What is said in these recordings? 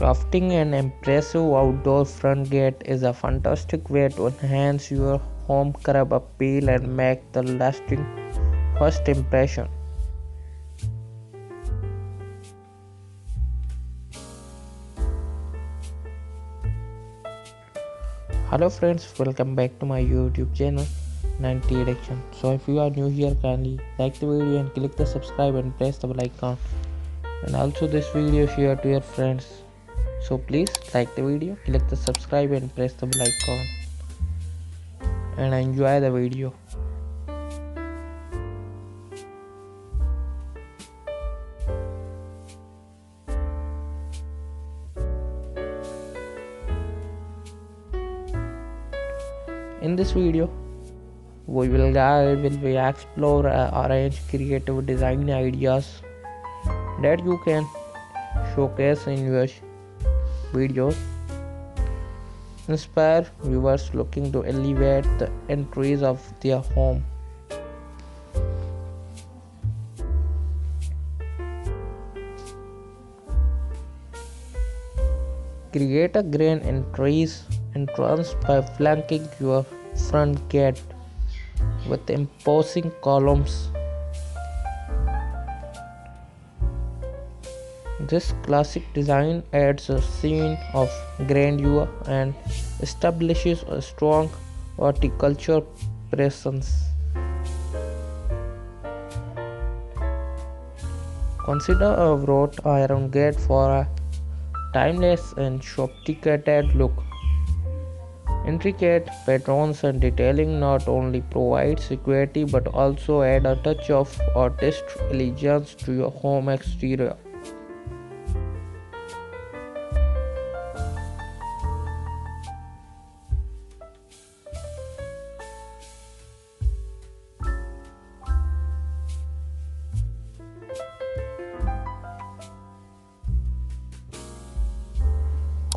Crafting an impressive outdoor front gate is a fantastic way to enhance your home curb appeal and make the lasting first impression. Hello friends, welcome back to my YouTube channel 90 Addiction. So if you are new here, kindly like the video and click the subscribe and press the bell icon. And also this video share to your friends. So please like the video, click the subscribe and press the bell icon. And enjoy the video. In this video, we will explore arrange creative design ideas that you can showcase in your videos, inspire viewers looking to elevate the entries of their home. Create a grand entrance by flanking your front gate with imposing columns. This classic design adds a scene of grandeur and establishes a strong horticultural presence. Consider a wrought iron gate for a timeless and sophisticated look. Intricate patterns and detailing not only provide security but also add a touch of artistic elegance to your home exterior.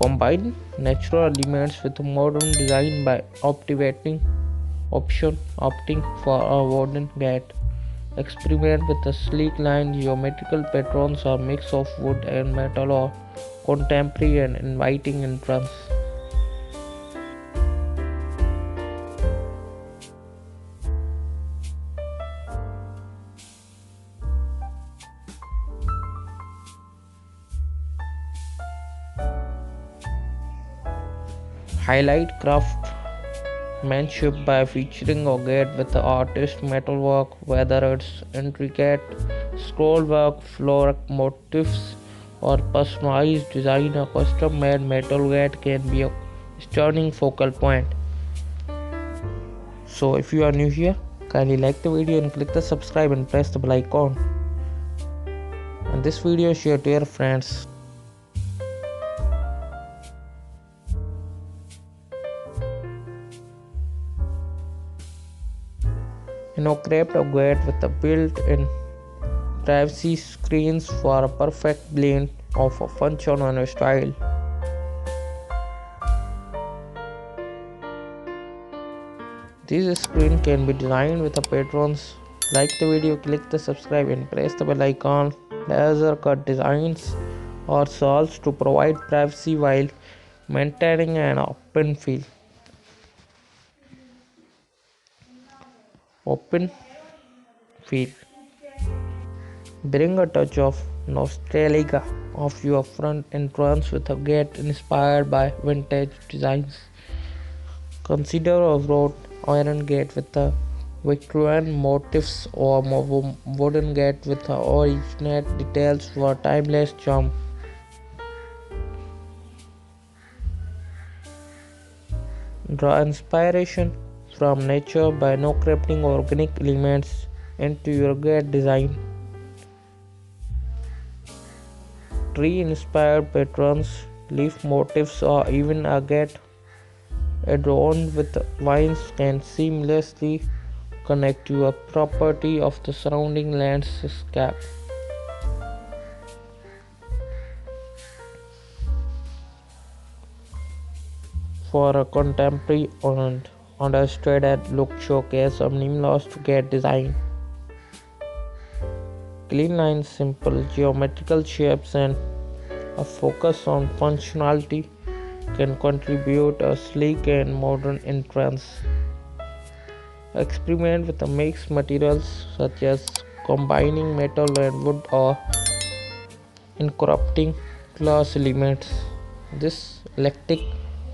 Combine natural elements with modern design by opting for a wooden gate. Experiment with a sleek line, geometrical patterns, or mix of wood and metal, or contemporary and inviting entrance. Highlight craftsmanship by featuring a gate with artist metalwork, whether it's intricate scrollwork, floral motifs, or personalized design. A custom-made metal gate can be a stunning focal point. So if you are new here, kindly like the video and click the subscribe and press the bell icon. And this video share to your friends. Craft a gate with a built-in privacy screens for a perfect blend of a function and style. These screens can be designed with a patrons. Like the video, click the subscribe and press the bell icon. Laser cut designs or solves to provide privacy while maintaining an open feel. Bring a touch of nostalgia of your front entrance with a gate inspired by vintage designs. Consider a wrought iron gate with a Victorian motifs or wooden gate with original details for timeless charm. Draw inspiration from nature by incorporating organic elements into your gate design. Tree-inspired patterns, leaf motifs, or even a gate adorned with vines can seamlessly connect to a property of the surrounding landscape. For a contemporary and understated look, showcase a minimalist gate design. Clean lines, simple geometrical shapes, and A focus on functionality can contribute a sleek and modern entrance. Experiment with the mixed materials such as combining metal and wood or incorporating glass elements. This eclectic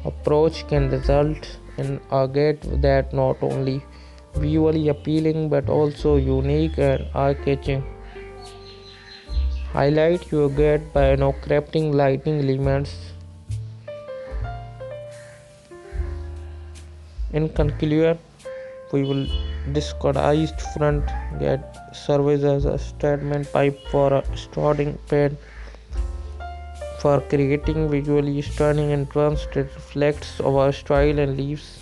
approach can result in a gate that not only visually appealing but also unique and eye-catching. Highlight your gate by crafting lighting elements. In conclusion, we will discordized front gate serves as a statement pipe for a starting pen for creating visually stunning entrance that reflects our style and leaves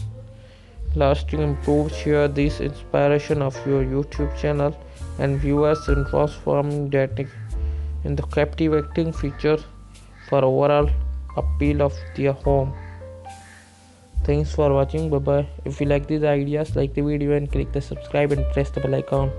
lasting improve. Share this inspiration of your YouTube channel and viewers in transforming that in the captivating feature for overall appeal of their home. Thanks for watching. Bye bye. If you like these ideas, like the video and click the subscribe and press the bell icon.